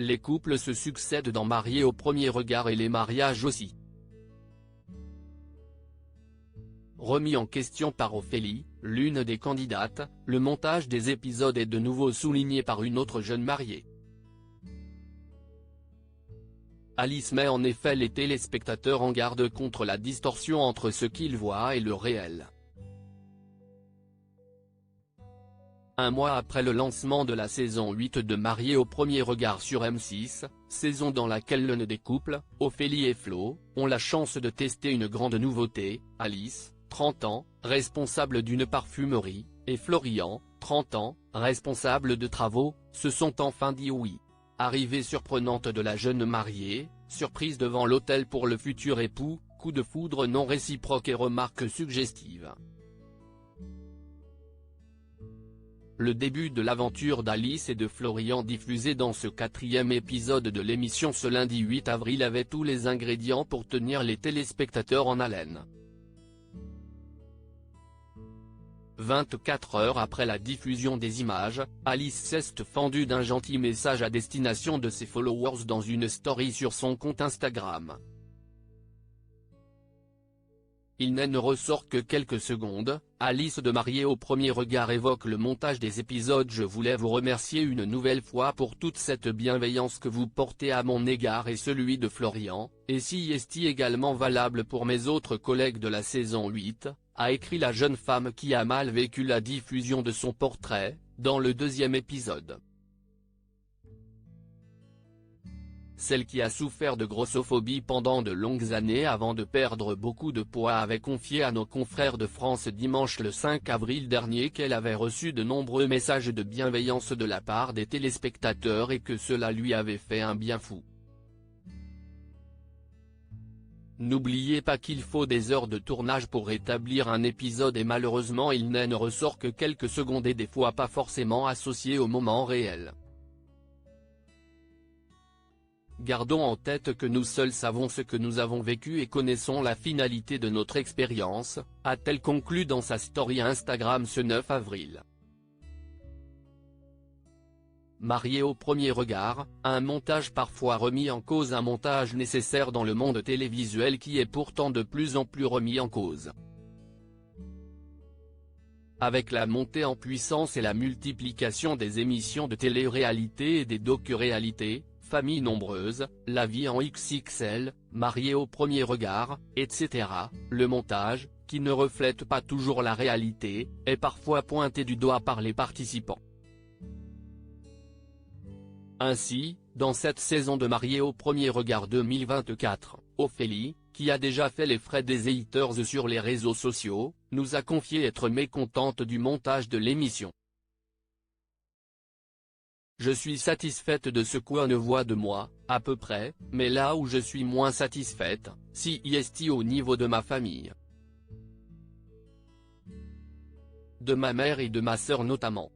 les couples se succèdent dans Mariés au premier regard et les mariages aussi. Remis en question par Ophélie, l'une des candidates, le montage des épisodes est de nouveau souligné par une autre jeune mariée. Alice met en effet les téléspectateurs en garde contre la distorsion entre ce qu'ils voient et le réel. Un mois après le lancement de la saison 8 de Mariés au premier regard sur M6, saison dans laquelle l'un des couples, Ophélie et Flo, ont la chance de tester une grande nouveauté, Alice, 30 ans, responsable d'une parfumerie, et Florian, 30 ans, responsable de travaux, se sont enfin dit oui. Arrivée surprenante de la jeune mariée, surprise devant l'hôtel pour le futur époux, coup de foudre non réciproque et remarque suggestive. Le début de l'aventure d'Alice et de Florian diffusé dans ce 4e épisode de l'émission ce lundi 8 avril avait tous les ingrédients pour tenir les téléspectateurs en haleine. 24 heures après la diffusion des images, Alice s'est fendue d'un gentil message à destination de ses followers dans une story sur son compte Instagram. Il ne ressort que quelques secondes, Alice de Mariés au premier regard évoque le montage des épisodes. Je voulais vous remercier une nouvelle fois pour toute cette bienveillance que vous portez à mon égard et celui de Florian, et si est également valable pour mes autres collègues de la saison 8, a écrit la jeune femme qui a mal vécu la diffusion de son portrait, dans le 2e épisode. Celle qui a souffert de grossophobie pendant de longues années avant de perdre beaucoup de poids avait confié à nos confrères de France dimanche le 5 avril dernier qu'elle avait reçu de nombreux messages de bienveillance de la part des téléspectateurs et que cela lui avait fait un bien fou. N'oubliez pas qu'il faut des heures de tournage pour établir un épisode et malheureusement il ne ressort que quelques secondes et des fois pas forcément associées au moment réel. Gardons en tête que nous seuls savons ce que nous avons vécu et connaissons la finalité de notre expérience, a-t-elle conclu dans sa story Instagram ce 9 avril. Mariés au premier regard, un montage parfois remis en cause, un montage nécessaire dans le monde télévisuel qui est pourtant de plus en plus remis en cause. Avec la montée en puissance et la multiplication des émissions de télé-réalité et des docu-réalités, familles nombreuses, la vie en XXL, mariés au premier regard, etc., le montage, qui ne reflète pas toujours la réalité, est parfois pointé du doigt par les participants. Ainsi, dans cette saison de Mariés au premier regard 2024, Ophélie, qui a déjà fait les frais des haters sur les réseaux sociaux, nous a confié être mécontente du montage de l'émission. Je suis satisfaite de ce qu'on voit de moi, à peu près, mais là où je suis moins satisfaite, si est au niveau de ma famille. De ma mère et de ma sœur notamment.